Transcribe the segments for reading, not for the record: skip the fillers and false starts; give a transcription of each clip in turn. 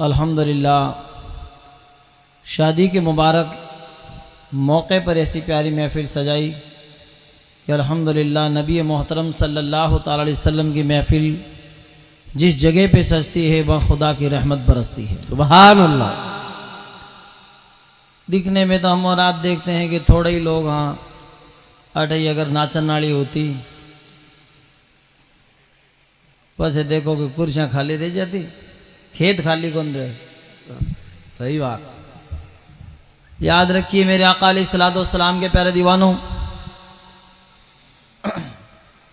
अल्हम्दुलिल्लाह शादी के मुबारक मौके पर ऐसी प्यारी महफ़िल सजाई कि अल्हम्दुलिल्लाह नबी मोहतरम सल्लल्लाहु ताला अलैहि वसल्लम की महफ़िल जिस जगह पे सजती है वह खुदा की रहमत बरसती है। सुभान अल्लाह। दिखने में तो हम और आप देखते हैं कि थोड़े ही लोग, हाँ अटई अगर नाचन नाली होती बस देखो कि कुर्सियाँ खाली रह जाती, खेत खाली कौन रहे। सही बात। याद रखिए मेरे आका अलैहिस्सलातु वस्सलाम के प्यारे दीवानों,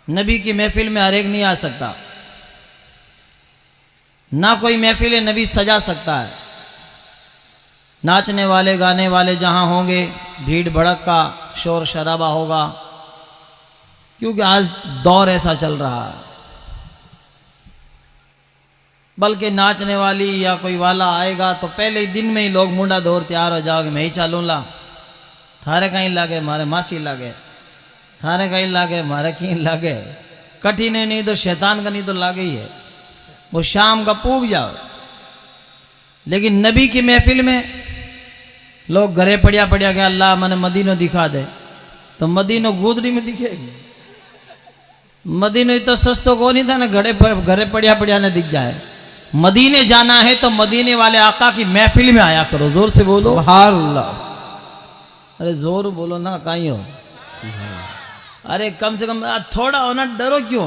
नबी की महफिल में हर एक नहीं आ सकता, ना कोई महफिल नबी सजा सकता है। नाचने वाले गाने वाले जहां होंगे भीड़ भड़क का शोर शराबा होगा, क्योंकि आज दौर ऐसा चल रहा है। बल्कि नाचने वाली या कोई वाला आएगा तो पहले ही दिन में ही लोग मुंडा धोर तैयार हो जाओगे, मैं ही चालू ला, थारे कहीं लागे मारे मासी लागे, थारे कहीं लागे मारे कहीं लागे, कठिन नहीं तो शैतान का नहीं तो लागे ही है, वो शाम का पूग जाओ। लेकिन नबी की महफिल में लोग घरे पड़िया पड़िया के अल्लाह मैंने मदीनो दिखा दे, तो मदीनो गोदड़ी में दिखेगी। मदीनो इतना सस्तो को नहीं था ना घरे पड़िया पड़िया ने दिख जाए। मदीने जाना है तो मदीने वाले आका की महफिल में आया करो। जोर से बोलो सुभान अल्लाह। अरे जोर बोलो ना, कहीं हो। अरे कम से कम थोड़ा हो ना, डरो क्यों।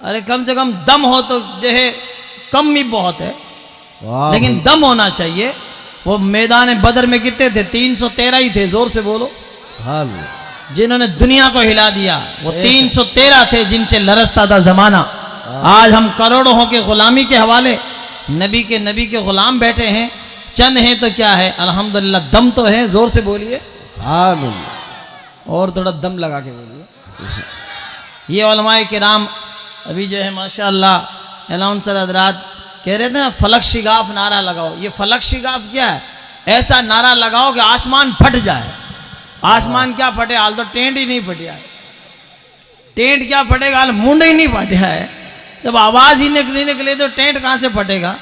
अरे कम से कम दम हो तो जो है, कम भी बहुत है लेकिन दम होना चाहिए। वो मैदान बदर में कितने थे? 313 ही थे। जोर से बोलो। जिन्होंने दुनिया को हिला दिया वो 313 थे जिनसे लरसता था जमाना। आज हम करोड़ों के गुलामी के हवाले नबी के गुलाम बैठे हैं। चंद हैं तो क्या है, अल्हम्दुलिल्लाह दम तो है। जोर से बोलिए और थोड़ा दम लगा के बोलिए। ये उलमाए किराम अभी जो है माशाअल्लाह अनाउंसर हजरात कह रहे थे ना, फलक शिगाफ नारा लगाओ। ये फलक शिगाफ क्या है? ऐसा नारा लगाओ कि आसमान फट जाए। आसमान क्या फटे, हाल तो टेंट ही नहीं फटिया है। टेंट क्या फटेगा, हाल मुंड ही नहीं फटिया है। जब आवाज ही नहीं निकले तो टेंट कहां से फटेगा।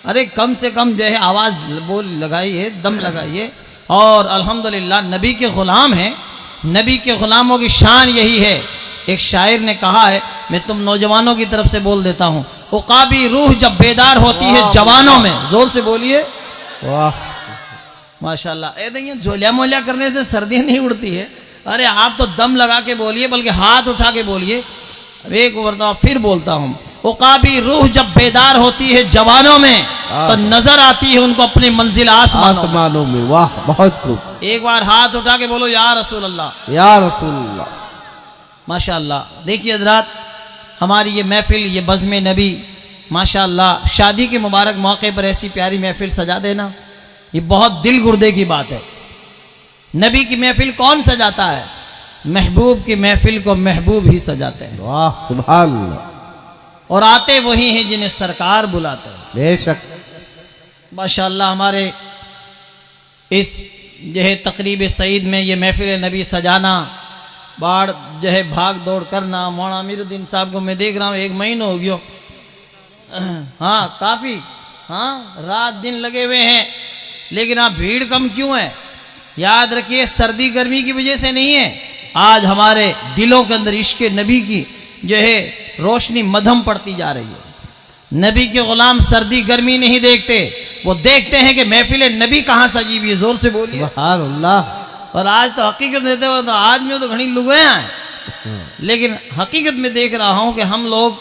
अरे कम से कम जो है आवाज बोल लगाइए, दम लगाइए। और अल्हम्दुलिल्लाह नबी के गुलाम हैं। नबी के गुलामों की शान यही है। एक शायर ने कहा है, मैं तुम नौजवानों की तरफ से बोल देता हूं, उकाबी रूह जब बेदार होती है जवानों में। जोर से बोलिए वाह माशाल्लाह। ये झोलिया मोलिया करने से सर्दियां नहीं उड़ती है। अरे आप तो दम लगा के बोलिए, बल्कि हाथ उठा के बोलिए। एक मरतबा फिर बोलता हूं, उकाबी रूह जब बेदार होती है जवानों में तो नजर आती है उनको अपनी मंजिल आसमानों में। वाह बहुत खूब। एक बार हाथ उठा के बोलो या रसूल अल्लाह, या रसूल अल्लाह। माशाअल्लाह। देखिए हजरात, हमारी ये महफिल, ये बज़्म नबी माशाअल्लाह, शादी के मुबारक मौके पर ऐसी प्यारी महफिल सजा देना, ये बहुत दिल गुर्दे की बात है। नबी की महफिल कौन सजाता है? महबूब की महफिल को महबूब ही सजाते हैं। वाह सुभान अल्लाह। और आते वही हैं जिन्हें सरकार बुलाते हैं। बेशक माशाअल्लाह। हमारे इस जो है तकरीब सईद में ये महफिल नबी सजाना, बाढ़ जो है भाग दौड़ करना। मौलाना अमीरुद्दीन साहब को मैं देख रहा हूँ 1 महीना हो गया, हाँ काफ़ी, हाँ रात दिन लगे हुए हैं, लेकिन आप भीड़ कम क्यों है? याद रखिए सर्दी गर्मी की वजह से नहीं है। आज हमारे दिलों के अंदर इश्क नबी की जो है रोशनी मध्यम पड़ती जा रही है। नबी के गुलाम सर्दी गर्मी नहीं देखते, वो देखते हैं कि महफिल नबी कहाँ सजी हुई है। जोर से बोलिए सुभान अल्लाह। और आज तो हकीकत देते हो तो आज में तो घनी लुगे हैं, लेकिन हकीकत में देख रहा हूं कि हम लोग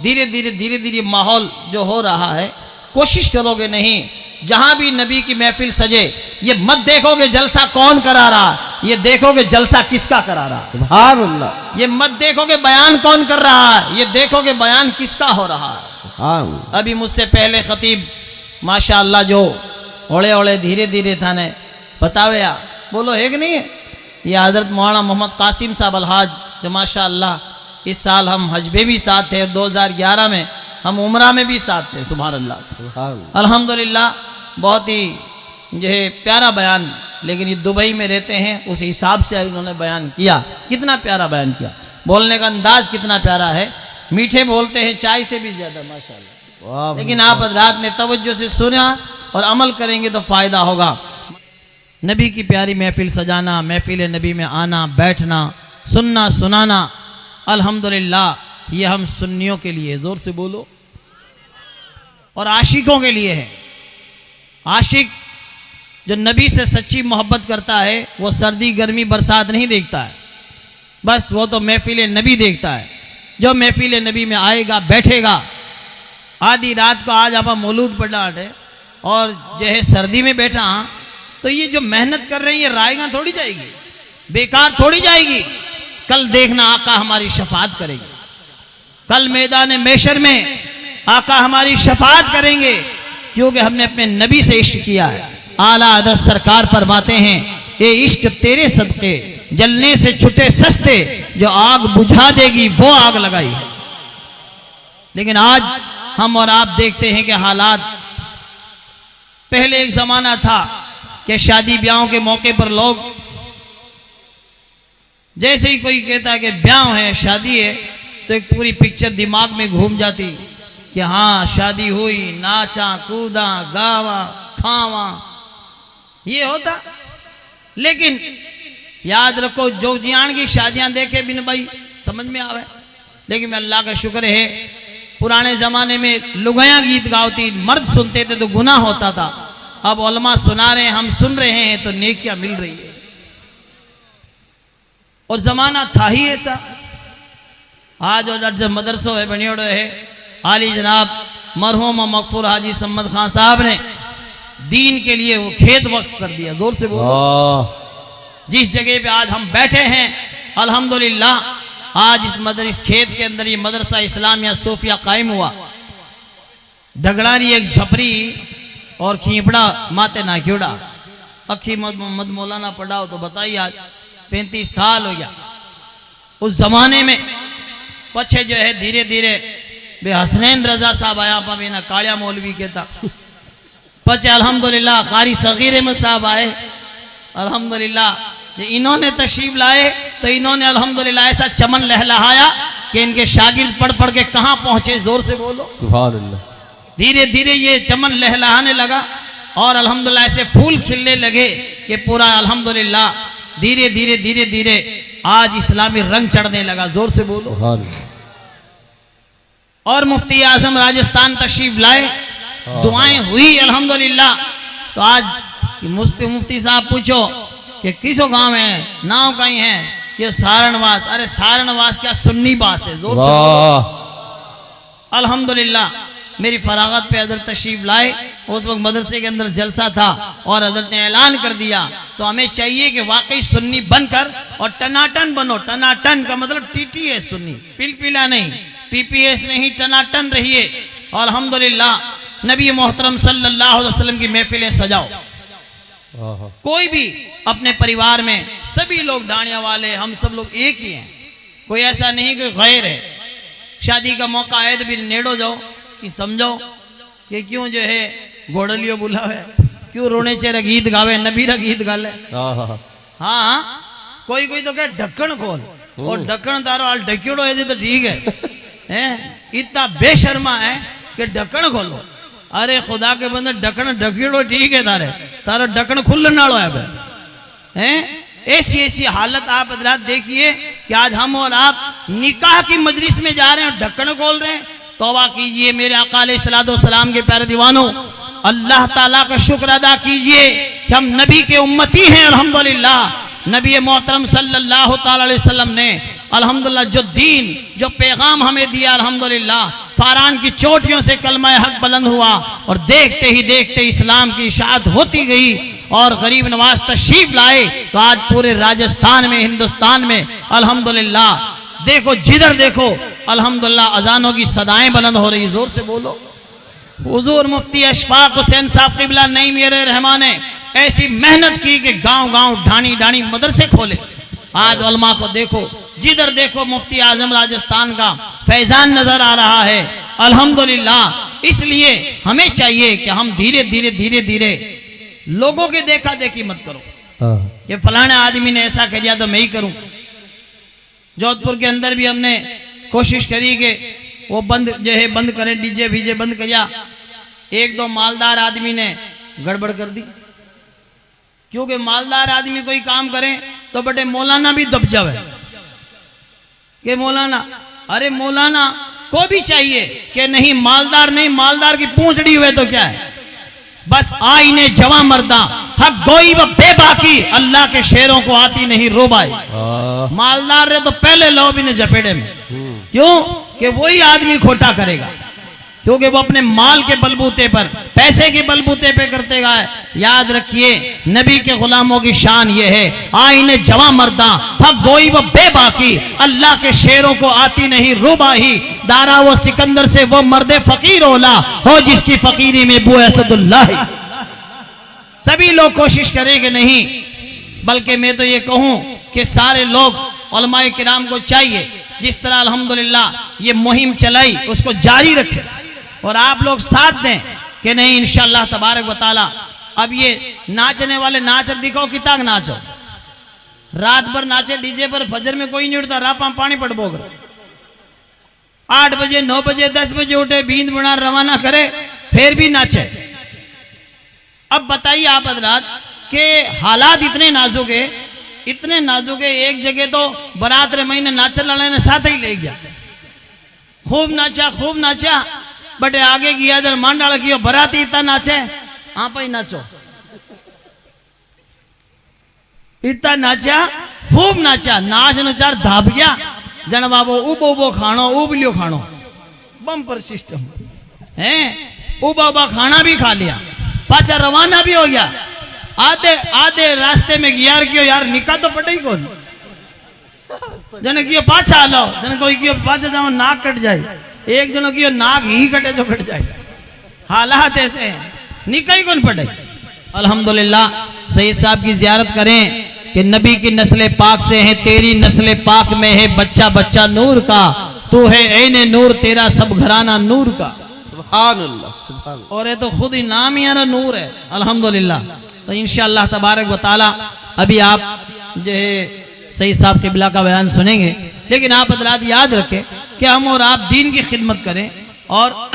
धीरे धीरे माहौल जो हो रहा है, कोशिश करोगे नहीं, जहां भी नबी की महफिल सजे ये मत देखोगे जलसा कौन करा रहा, ये देखोगे जलसा किसका करा रहा। सुभान अल्लाह। ये मत देखोगे बयान कौन कर रहा है, ये देखोगे बयान किसका हो रहा है। अभी मुझसे पहले खतीब माशाअल्लाह जो ओले ओले धीरे धीरे था ने बतावे या बोलो है कि नहीं है, ये हज़रत मौलाना मोहम्मद कासिम साहब अलहाज जो माशाअल्लाह इस साल हम हज में भी साथ थे और 2011 में हम उम्रा में भी साथ थे। सुभान अल्लाह। अल्हम्दुलिल्लाह बहुत ही जो है प्यारा बयान, लेकिन ये दुबई में रहते हैं उस हिसाब से इन्होंने बयान किया। कितना प्यारा बयान किया, बोलने का अंदाज कितना प्यारा है, मीठे बोलते हैं चाय से भी ज़्यादा माशाअल्लाह। वाह लेकिन आप हजरात ने तवज्जो से सुना और अमल करेंगे तो फायदा होगा। नबी की प्यारी महफिल सजाना, महफिल नबी में आना, बैठना, सुनना, सुनाना, अल्हम्दुलिल्लाह ये हम सुन्नियों के लिए, जोर से बोलो, और आशिकों के लिए है। आशिक जो नबी से सच्ची मोहब्बत करता है वो सर्दी गर्मी बरसात नहीं देखता है, बस वो तो महफिल नबी देखता है। जो महफिल नबी में आएगा, बैठेगा, आधी रात को आज आप मौलूद पढ़ा है और जो है सर्दी में बैठा, तो ये जो मेहनत कर रहे हैं ये रायगा थोड़ी जाएगी, बेकार थोड़ी जाएगी। कल देखना आका हमारी शफात करेगी, कल मैदान मैशर में आका हमारी शफात करेंगे, क्योंकि हमने अपने नबी से इश्क किया है। आला हज़रत सरकार फरमाते हैं, ये इश्क तेरे सदके जलने से छुटे सस्ते, जो आग बुझा देगी वो आग लगाई है। लेकिन आज हम और आप देखते हैं कि हालात, पहले एक जमाना था कि शादी ब्याहों के मौके पर लोग जैसे ही कोई कहता है कि ब्याह है, शादी है, तो एक पूरी पिक्चर दिमाग में घूम जाती कि हाँ शादी हुई, नाचा कूदा गावा खावा, ये होता। लेकिन याद रखो, जो जियान की शादियां देखे बिन भाई समझ में आवे। लेकिन मैं अल्लाह का शुक्र है, पुराने जमाने में लुगाया गीत गाती, मर्द सुनते थे तो गुनाह होता था। अब उलमा सुना रहे हैं, हम सुन रहे हैं, तो नेकियां मिल रही है। और जमाना था ही ऐसा। आज और जब मदरसों है बनियोड़ो है, आली जनाब मरहूम मकफूर हाजी सम्मद खान साहब ने दीन के लिए वो खेत वक्त कर दिया। जोर से बोलो। जिस जगह पे आज हम बैठे हैं अल्हम्दुलिल्लाह, आज इस खेत के अंदर ये मदरसा इस्लामिया सोफिया कायम हुआ। ढगड़ानी एक झपरी और खीपड़ा माते ना क्योड़ा, अखी मद मौलाना पढ़ाओ तो बताइए, आज 35 साल हो गया। उस जमाने में पछे जो है धीरे धीरे बे हसनैन रजा साहब आया, पाना कालिया मौलवी कहता, पचे अल्हम्दुलिल्लाह कारी सगीर में साहब आए, अल्हम्दुलिल्लाह इन्होंने तशरीफ लाए तो इन्होंने अल्हम्दुलिल्लाह ऐसा चमन लहलहाया कि इनके शागिर्द पढ़ पढ़ के कहां पहुंचे। जोर से बोलो सुभान अल्लाह। धीरे धीरे ये चमन लहलहाने लगा और अल्हम्दुलिल्लाह ऐसे फूल खिलने लगे कि पूरा अल्हम्दुलिल्लाह धीरे धीरे धीरे धीरे आज इस्लामी रंग चढ़ने लगा। जोर से बोलो। और मुफ्ती आजम राजस्थान तशरीफ लाए, दुआएं हुई अल्हम्दुलिल्लाह। तो आज मुफ्ती साहब पूछो कि किसो गांव है, नाव कहीं है, कि सारणवास। अरे सारणवास क्या, सुन्नी बास है। जोर से अल्हम्दुलिल्लाह। मेरी फरागत पे हजरत तशरीफ लाए, उस वक्त मदरसे के अंदर जलसा था और हजरत ने ऐलान कर दिया। तो हमें चाहिए कि वाकई सुन्नी बनकर और टनाटन बनो। टनाटन का मतलब टीटी है सुन्नी, पिलपिला नहीं, पीपीएस नहीं, टनाटन रहिए। और अल्हम्दुलिल्लाह नबी मोहतरम सल्लल्लाहु अलैहि वसल्लम की महफिलें सजाओ। कोई भी अपने परिवार में सभी लोग डाणिया वाले, हम सब लोग एक ही हैं, कोई ऐसा नहीं कोई गैर है। शादी का मौका आए तो भी नेड़ो जाओ कि समझो कि क्यों जो है घोड़लियो बुलावे, क्यों रोने चेहरा गीत गावे, नबीरा गीत गाले। हाँ कोई कोई तो कहे ढक्कन खोल, और ढक्कन तारो हाल ढक्योड़ो है तो ठीक है, इतना बेशर्मा है कि ढक्कन खोलो। अरे खुदा के बंदे ढक्कन ढक्योड़ो ठीक है, तारो ढक्कन खुलने वाला है। ऐसी ऐसी हालत आप हजरात देखिए कि आज हम और आप निकाह की मजलिस में जा रहे हैं और ढक्कन खोल रहे हैं। तौबा कीजिए मेरे आका अलैहिस्सलातु वस्सलाम के प्यारे दीवानों, अल्लाह ताला का शुक्र अदा कीजिए कि हम नबी के उम्मती हैं अल्हम्दुलिल्लाह। नबी मोहतरम सल्लल्लाहु ताला अलैहि वसल्लम ने अल्हम्दुलिल्लाह जो दीन जो पैगाम हमें दिया अल्हम्दुलिल्लाह, फारान की चोटियों से कलमा हक बुलंद हुआ और देखते ही देखते इस्लाम की इशाअत होती गई और गरीब नवाज तशरीफ लाए। तो आज पूरे राजस्थान में, हिंदुस्तान में अल्हम्दुलिल्लाह देखो, जिधर देखो अल्हम्दुलिल्लाह अजानों की सदाएं बुलंद हो रही। जोर से बोलो। हुजूर मुफ्ती अशफाक हुसैन साहब क़िबला नहीं मेरे रहमान ने ऐसी मेहनत की कि गांव गांव ढाणी ढाणी मदरसे खोले। आज उलमा को देखो, जिधर देखो मुफ्ती आजम राजस्थान का फैजान नजर आ रहा है अल्हम्दुलिल्लाह। इसलिए हमें चाहिए कि हम धीरे धीरे धीरे धीरे लोगों के देखा देखी मत करो कि फलाने आदमी ने ऐसा कर दिया तो मैं ही करूं। जोधपुर के अंदर भी हमने कोशिश करी कि वो बंद जो है बंद करें, डीजे भीजे बंद करिया। एक दो मालदार आदमी ने गड़बड़ कर दी, क्योंकि मालदार आदमी कोई काम करे तो बटे मौलाना भी दब जावे कि मौलाना, अरे मौलाना को भी चाहिए कि नहीं, मालदार नहीं, मालदार की पूंछड़ी हुए तो क्या है, बस आईने जवा मर्दा हक गोई व बेबाकी, अल्लाह के शेरों को आती नहीं रोबाई। मालदार रे तो पहले लो भी ने जपेड़े में, क्यों कि वही आदमी खोटा करेगा, क्योंकि वो अपने माल के बलबूते पर, पैसे के बलबूते पे करते गए। याद रखिए नबी के गुलामों की शान ये है, आईने जवा मर्दा हक गोई व बेबाकी, अल्लाह के शेरों को आती नहीं रुबाही, दारा वो सिकंदर से वो मर्दे फकीर ओला हो जिसकी फकीरी में बू असदुल्लाह। सभी लोग कोशिश करें कि नहीं, बल्कि मैं तो ये कहूं कि सारे लोग उलमाए किराम को चाहिए जिस तरह अल्हम्दुलिल्लाह ये मुहिम चलाई उसको जारी रखें, और आप लोग साथ दें कि नहीं इंशाअल्लाह तबारक व तआला। अब ये नाचने वाले नाच दिखाओ किताक नाचो, रात भर नाचे डीजे पर, फजर में कोई नहीं उठता, रापा पानी पड़ बोग 8 बजे 9 बजे 10 बजे उठे, बींद बना रवाना करे, फिर भी नाचे। अब बताइए आप हजरात के हालात इतने नाजुक है, इतने नाजुक है। एक जगह तो बारात रे महीने नाचल वाले ने साथ ही ले गया, खूब नाचा, बटे आगे किया जर मांडाला किया, बराती इतना नाचे, आप ही नाचो, इतना नाचा, खूब नाचा, नाच नचार धाप गया, जन बाबो उबो उबो खानो, उबलियो खानो, बम्पर सिस्टम है, उबा उबा खाना भी खा लिया, पाचा रवाना भी हो गया। आधे रास्ते में यार क्यों यार निकाह तो पटे ही कौन, जन क्यों पाछा लो, जन कोई क्यों पाछा जाओ नाक कट जाए, एक जनो क्यों नाक ही कटे जो कट जाए, हालात ऐसे हैं, निकाह ही कौन पटे। अल्हम्दुलिल्लाह सैयद साहब की जियारत करें कि नबी की नस्ल पाक से है, तेरी नस्ल पाक में है बच्चा बच्चा नूर का, तू है ऐने नूर तेरा सब घराना नूर का। सुभान अल्लाह, सुभान अल्लाह। और ये तो खुद ही नाम ही यार नूर है अल्हम्दुलिल्लाह। तो इंशाअल्लाह तबारक व तआला अभी आप जो है सईद साहब क़िबला का बयान सुनेंगे, लेकिन आप हज़रात याद रखें कि हम और आप दीन की खिदमत करें और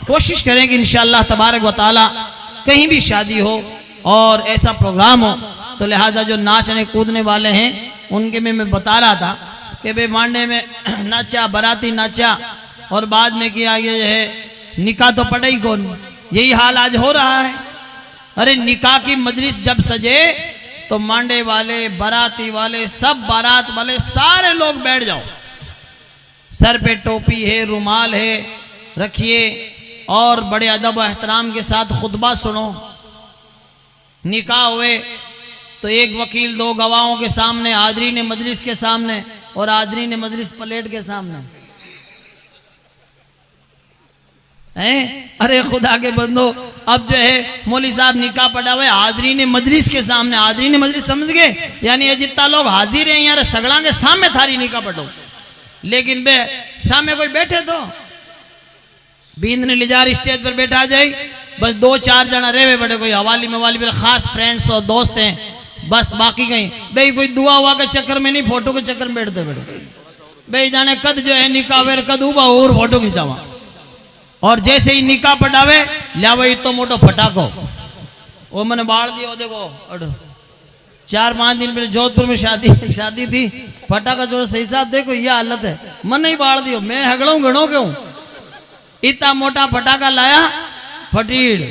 कोशिश करें कि इंशाअल्लाह तबारक व तआला कहीं भी शादी हो और ऐसा प्रोग्राम हो, तो लिहाजा जो नाचने कूदने वाले हैं उनके में मैं बता रहा था कि भाई मांडे में नाचा, बाराती नाचा, और बाद में किया ये है निकाह तो पड़े ही कौन, यही हाल आज हो रहा है। अरे निकाह की मजलिस जब सजे तो मांडे वाले, बाराती वाले, सब बारात वाले सारे लोग बैठ जाओ, सर पे टोपी है, रुमाल है रखिए, और बड़े अदब व एहतराम के साथ खुतबा सुनो। निकाह हुए तो एक वकील दो गवाहों के सामने, हाज़रीन मजलिस के सामने और हाज़रीन मजलिस प्लेट के सामने हैं। अरे खुदा के बंदो, अब जो है मौली साहब निकाह पढ़ा हुआ है हाज़रीन मजलिस के सामने, हाज़रीन मजलिस समझ गए, यानी ये जितना लोग हाजिर हैं यार सगड़ा के सामने थारी निकाह पढ़ो, लेकिन बे सामने कोई बैठे तो बींद ने ले जा स्टेज पर बैठा जाए, बस 2-4 जना रहे बड़े, कोई हवाली मवाली मेरे खास फ्रेंड्स और दोस्त हैं, बस बाकी कहीं भाई कोई दुआ हुआ के चक्कर में नहीं, फोटो के चक्कर में बैठते बैठे भाई जाने कद जो है निकाह वेर कद उबा और फोटो खिंचावा, और जैसे ही निकाह पटावे लिया वही तो मोटो फटाको वो मैंने बाढ़ दिया। देखो 4-5 दिन पहले जोधपुर में शादी थी, फटाका जो सही साहब देखो ये हालत है, मन नहीं बाढ़ दियो, मैं हगड़ो गणो क्यों, इतना मोटा फटाका लाया, फटीड़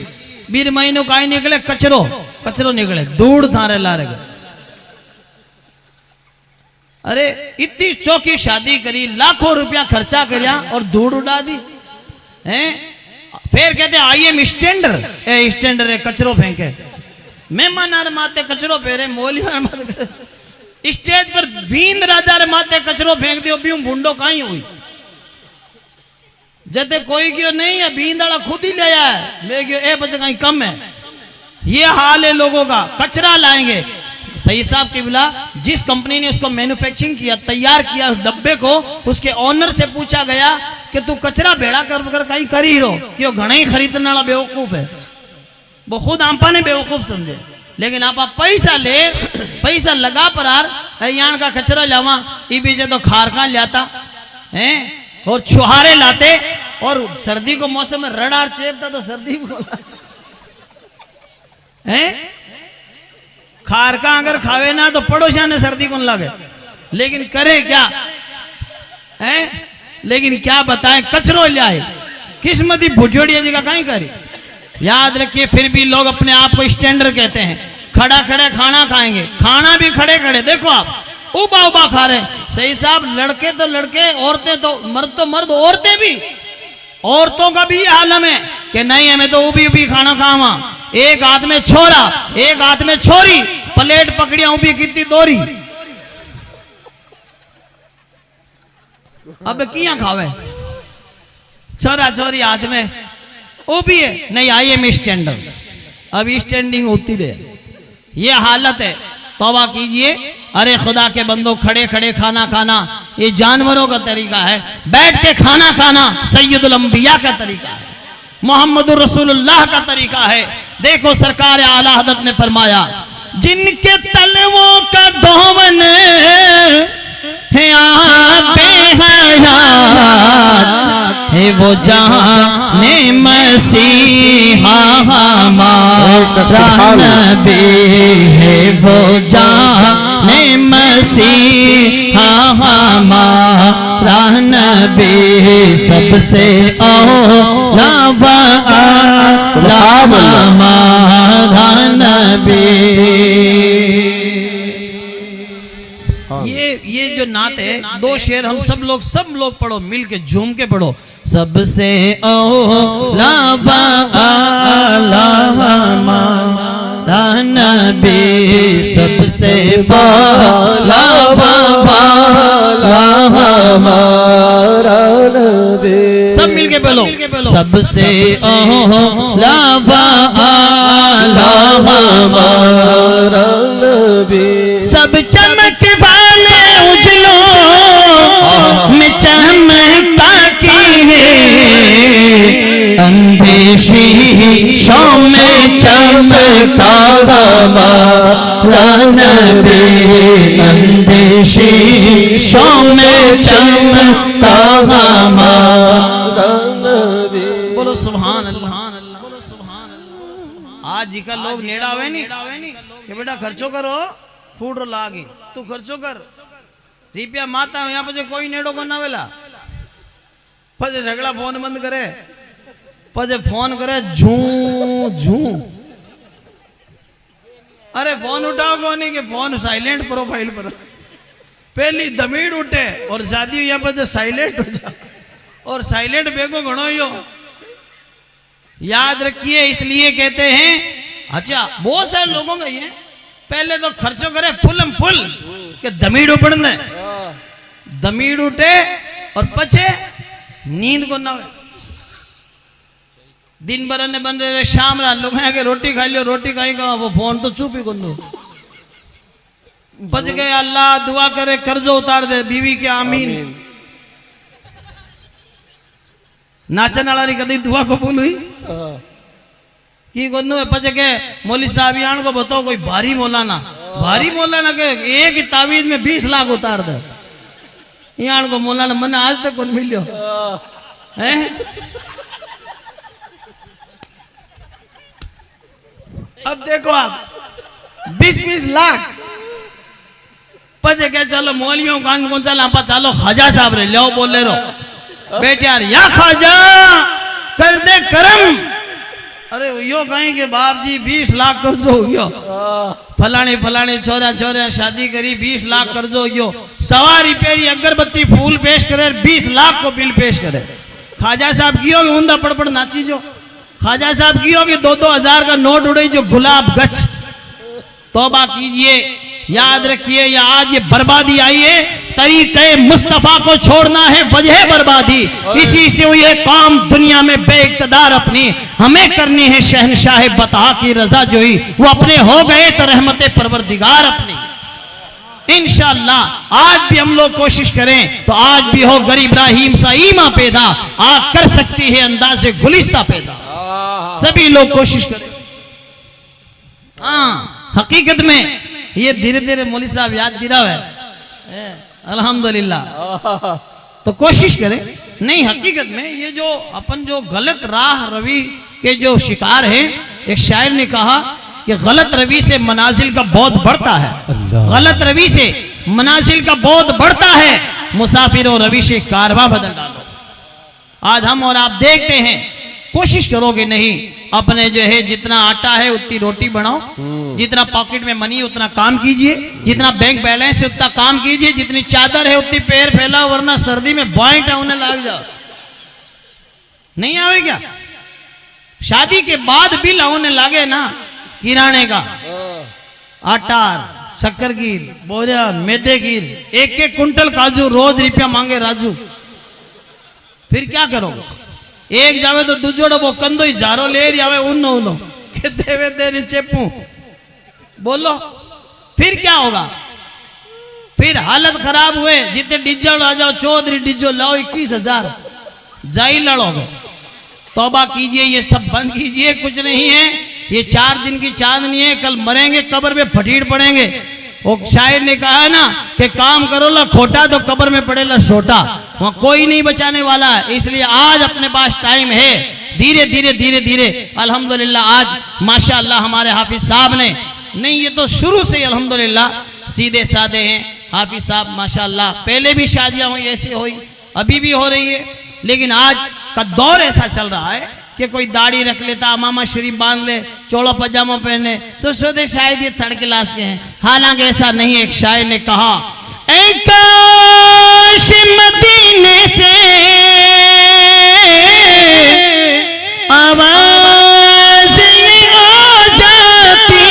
20 महीनों का ही निकले, कचरो निकले, धूड़ थारे ला रहे। अरे इतनी चौकी शादी करी, लाखों रुपया खर्चा करया और धूड़ उड़ा दी हैं। फिर कहते आई एम स्टैंडर, स्टैंडर है कचरो फेंके, मेहमान माते कचरो फेरे, मोली माते स्टेज पर बींद राजा रे माते कचरो फेंक दियो, भी भूडो कहीं हुई जते कोई क्यों नहीं है, बींदाड़ा खुद ही ले आया है, मैं क्यों ए बच्चे कहीं कम है। ये हाल है लोगों का, कचरा लाएंगे। सही साहब क़िबला जिस कंपनी ने इसको मैन्युफैक्चरिंग किया, तैयार किया उस डब्बे को, उसके ओनर से पूछा गया कि तू कचरा भेड़ा कर कहीं कर ही रहो, क्यों घना ही खरीदने वाला बेवकूफ है, वो खुद आपा ने बेवकूफ समझे, लेकिन आपा पैसा ले, पैसा लगा पर यान का कचरा लावा, ई बीजे तो खारका लाता हैं, और छुहारे लाते, और सर्दी को मौसम में रडार चेपता तो सर्दी है। खार का अगर खावे ना तो पड़ोसिया ने सर्दी को लगे, लेकिन करे क्या है, लेकिन क्या बताएं, कचरो लाए किस्मती भुजोड़िया जी का कहीं करे। याद रखिए, फिर भी लोग अपने आप को स्टैंडर्ड कहते हैं। खड़ा खड़े खाना खाएंगे, खाना भी खड़े खड़े, देखो आप उबा उबा खा रहे हैं। सही साहब, लड़के तो लड़के, औरतें तो मर्द, औरतें भी, औरतों का भी ये आलम है कि नहीं हमें तो उबी उबी खाना खावा। एक हाथ में छोरा, एक हाथ में छोरी, प्लेट पकड़िया उबी कितनी दोरी। अब किया खावे, छोरा छोरी हाथ में उबी है, नहीं आई एम स्टैंडर्ड, अब स्टैंडिंग होती रहे। ये हालत है, तौबा कीजिए। अरे खुदा के बंदो, खड़े खड़े खाना खाना ये जानवरों का तरीका है, बैठ के खाना खाना सैयदुल अंबिया का तरीका है, मोहम्मदुर रसूलुल्लाह का तरीका है। देखो सरकार आला हज़रत ने फरमाया, जिनके तलवों का धोवन है आबे हयात है, वो जाने मसीहा हमारा नबी है, वो जाने मसीहा हमारा नबी, सबसे औला हमारा नबी। ये जो नात है, दो शेर हम सब लोग पढ़ो, मिल के झूम के पढ़ो। सबसे औला हमारा नबी, सबसे औला हमारा नबी, सब मिल के बोलो। सबसे औला हमारा नबी, सब चमक वाले उजलों में चमकता की है, अंधेशीशों में चमकता हमारा नबी, अंधेशीशों में चमकता हमारा नबी। बोलो सुभान अल्लाह, बोलो सुभान अल्लाह। आज जी का लोग नेड़ावे नहीं कि बेटा खर्चो करो, फूड लागी तू खर्चो कर रिपिया माता यहाँ पे कोई नेड़ो को ना वेला, पजे झगड़ा फोन बंद करे, पजे फोन करे झू झू, अरे फोन उठाओ को नहीं कि फोन साइलेंट प्रोफाइल पर, पहली दमीड़ उठे और शादी यहाँ पर साइलेंट हो जा, और साइलेंट बेगो घणो यो। याद रखिए, इसलिए कहते हैं, अच्छा बहुत सारे लोगों का ये पहले तो खर्चो करे फुलम फुल के दमीड़ उपड़ने, दमीड़ उठे और पछे नींद को ना, दिन भर ने बन रहे शाम रात लोग हैं कि रोटी खाई लो, रोटी खाई का वो फोन तो चुप ही कर दो। बच गए, अल्लाह दुआ करे कर्जो उतार दे बीवी के आमीन। नाचन वाली कदी दुआ कबूल हुई की गोनू पचे के मौली साहब यान को बताओ कोई भारी मौलाना के एक ही तावीज में 20 लाख उतार दे, यान को मौलाना मन आज तक कौन मिलियो है। अब देखो आप 20-20 लाख पचे के चलो मौलियों कान कौन चला आप चलो खाजा साहब रे लो बोल ले रो बेटे यार या खाजा कर दे करम। अरे यो कहीं के बाप जी 20 लाख कर्जो हो गयो, फलाने छोरा शादी करी 20 लाख कर्जो हो गयो, सवारी पेरी अगरबत्ती फूल पेश करे 20 लाख को बिल पेश करे। खाजा साहब की होगी ऊंधा पड़ नाची जो, खाजा साहब की होगी 2-2 हजार का नोट उड़े जो गुलाब गच। तौबा कीजिए, याद रखिए, या आज ये बर्बादी आई है, तरीके मुस्तफा को छोड़ना है वजह बर्बादी। इसी से ये काम दुनिया में बेइक़्तिदार अपनी हमें करनी है शहनशाह बता की रजा जोई, वो अपने हो गए तो रहमत परवरदिगार अपनी। इंशाअल्लाह आज भी हम लोग कोशिश करें तो आज भी हो गरीब इब्राहिम सा ईमा पैदा, आग कर सकती है अंदाज़े गुलिस्ता पैदा। सभी लोग कोशिश करें। हाँ हकीकत में ये धीरे धीरे मौली साहब याद दिला है अल्हम्दुलिल्लाह। तो कोशिश करें नहीं, हकीकत में ये जो अपन जो गलत राह रवि के जो शिकार हैं, एक शायर ने कहा कि गलत रवि से मनाजिल का बहुत बढ़ता है, गलत रवि से मनाजिल का बहुत बढ़ता है, मुसाफिरों रवि से कारवां बदल डालो। आज हम और आप देखते हैं, कोशिश करोगे नहीं, अपने जो है जितना आटा है उतनी रोटी बनाओ, जितना पॉकेट में मनी उतना काम कीजिए, जितना बैंक बैलेंस है उतना काम कीजिए, जितनी चादर है उतनी पैर फैलाओ, वरना सर्दी में बॉइंट होने लग जाओ। नहीं आवे क्या? शादी के बाद बिल होने लगे ना, किराने का, आटा, शक्कर की बोरिया, मैदे की, एक एक कुंटल काजू, रोज रुपया मांगे राजू, फिर क्या करोगे? एक जावे तो दूजो डबो कंदो ही जारो ले आवे, उन्नो उन्नो के देवे देने चेपू, बोलो फिर क्या होगा? फिर हालत खराब हुए, जितने डीजल आ जाओ, चौधरी डीजल लाओ 21,000, जाई लड़ोगे। तौबा कीजिए, ये सब बंद कीजिए, कुछ नहीं है, ये 4 दिन की चांदनी है, कल मरेंगे कब्र में फटीड़ पड़ेंगे। वो शायर ने कहा है ना कि काम करो ला खोटा तो कब्र में पड़ेला छोटा, वहां कोई नहीं बचाने वाला है। इसलिए आज अपने पास टाइम है, धीरे धीरे धीरे धीरे अल्हम्दुलिल्लाह आज माशाअल्लाह हमारे हाफिज साहब ने, नहीं ये तो शुरू से अल्हम्दुलिल्लाह सीधे साधे हैं हाफिज साहब माशाअल्लाह। पहले भी शादियां हुई ऐसे हुई, अभी भी हो रही है, लेकिन आज का दौर ऐसा चल रहा है कि कोई दाढ़ी रख लेता, मामा शरीफ बांध ले, चोला पजामा पहने तो सोचते शायद ये थर्ड क्लास के हैं, हालांकि ऐसा नहीं है। एक शायर ने कहा, ऐ काश मदीने से आवाज आ जाती,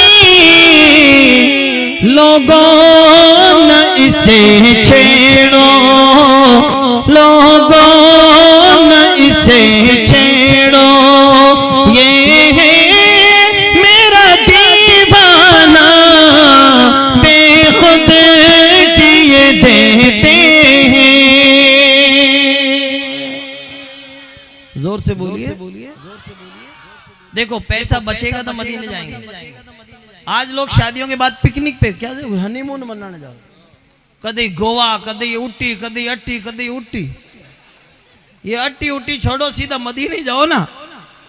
लोगों न इसे छेड़ो, लोगों न इसे छेड़ो, ये है मेरा दीवाना, बेखुद किए देते हैं। जोर से बोलिए। देखो पैसा बचेगा तो मदीने जाएंगे। आज लोग शादियों के बाद पिकनिक पे क्या हनीमून मनाने जाओ, कभी गोवा, कभी उटी, कभी अट्टी, कभी उटी। ये अट्टी उट्टी छोड़ो, सीधा मदीने जाओ ना,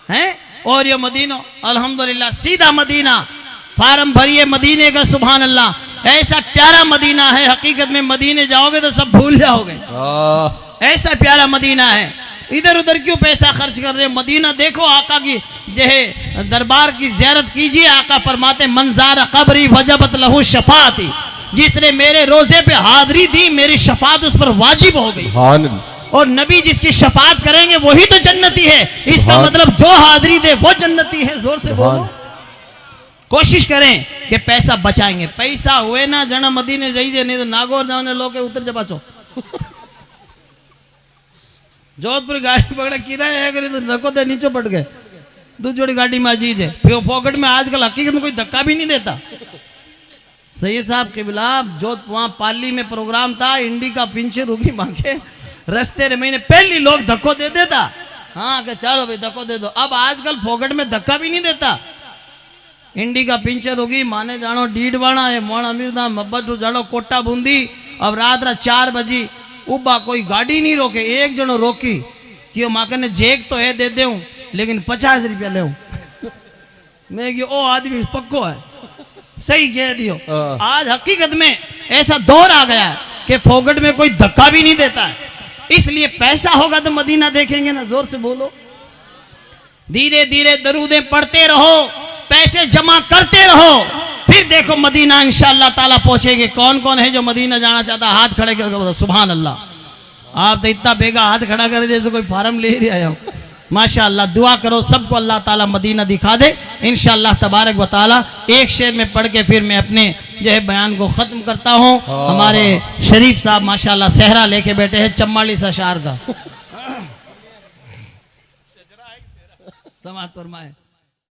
हैं? और ये मदीना अल्हम्दुलिल्लाह सीधा मदीना, फार्म भरिए मदीने का, सुभान अल्लाह। ऐसा प्यारा मदीना है, हकीकत में मदीने जाओगे तो सब भूल जाओगे, ऐसा प्यारा मदीना है। इधर उधर क्यों पैसा खर्च कर रहे? मदीना देखो, आका की जो है दरबार की ज़ियारत कीजिए। आका फरमाते मंज़ारा कब्री वजबत लहू शफाअती, जिसने मेरे रोजे पे हाजिरी दी मेरी शफात उस पर वाजिब हो गई। और नबी जिसकी शफात करेंगे वही तो जन्नती है। इसका मतलब जो हाजिरी दे वो जन्नती है। जोर से बोलो। कोशिश करें कि पैसा बचाएंगे। पैसा हुए ना जना मदीने जाइए, नहीं तो नागौर जाने लोग उतर जा पाचो। जोधपुर गाड़ी पकड़ा किराया है, तो धक्को दे नीचे पट गए, दूसरी गाड़ी में अजीज है, फिर पॉकेट में आजकल हकीकत में कोई धक्का भी नहीं देता। सही साहब के बिलाब जो वहां पाली में प्रोग्राम था, इंडी का पिंचर रुकी मांगे रस्ते रे महीने पहले लोग धक्को दे देता, हाँ कि चलो भाई धक्को दे दो। अब आजकल पॉकेट में धक्का भी नहीं देता। इंडी का पिंचर होगी, माने जानो डीडवाणा है, मोण अमीरधाम मब्बत जानो कोटा बूंदी। अब रात 4 बजी उबा कोई गाड़ी नहीं रोके, एक जनो रोकी कि माँ ने जेक तो है दे दे, लेकिन 50 रुपया ले। मैं कि ओ आदमी पक्को है, सही कह दियो। आज हकीकत में ऐसा दौर आ गया है कि फोकट में कोई धक्का भी नहीं देता है। इसलिए पैसा होगा तो मदीना देखेंगे ना। जोर से बोलो। धीरे धीरे दरूदें पढ़ते रहो, पैसे जमा करते रहो, फिर देखो मदीना इंशाअल्लाह ताला पहुंचेंगे। कौन कौन है जो मदीना जाना चाहता है? हाथ खड़े करके बताओ। सुभान अल्लाह। आप तो इतना बेगा हाथ खड़ा कर जैसे कोई फार्म ले ही आया हो। माशाअल्लाह। दुआ करो सबको अल्लाह ताला मदीना दिखा दे इंशाअल्लाह तबारक व ताला। एक शेर में पढ़ के फिर मैं अपने जो है बयान को ख़त्म करता हूँ। हमारे शरीफ साहब माशाअल्लाह सेहरा लेके बैठे हैं 44 अशार का। समात फरमाए।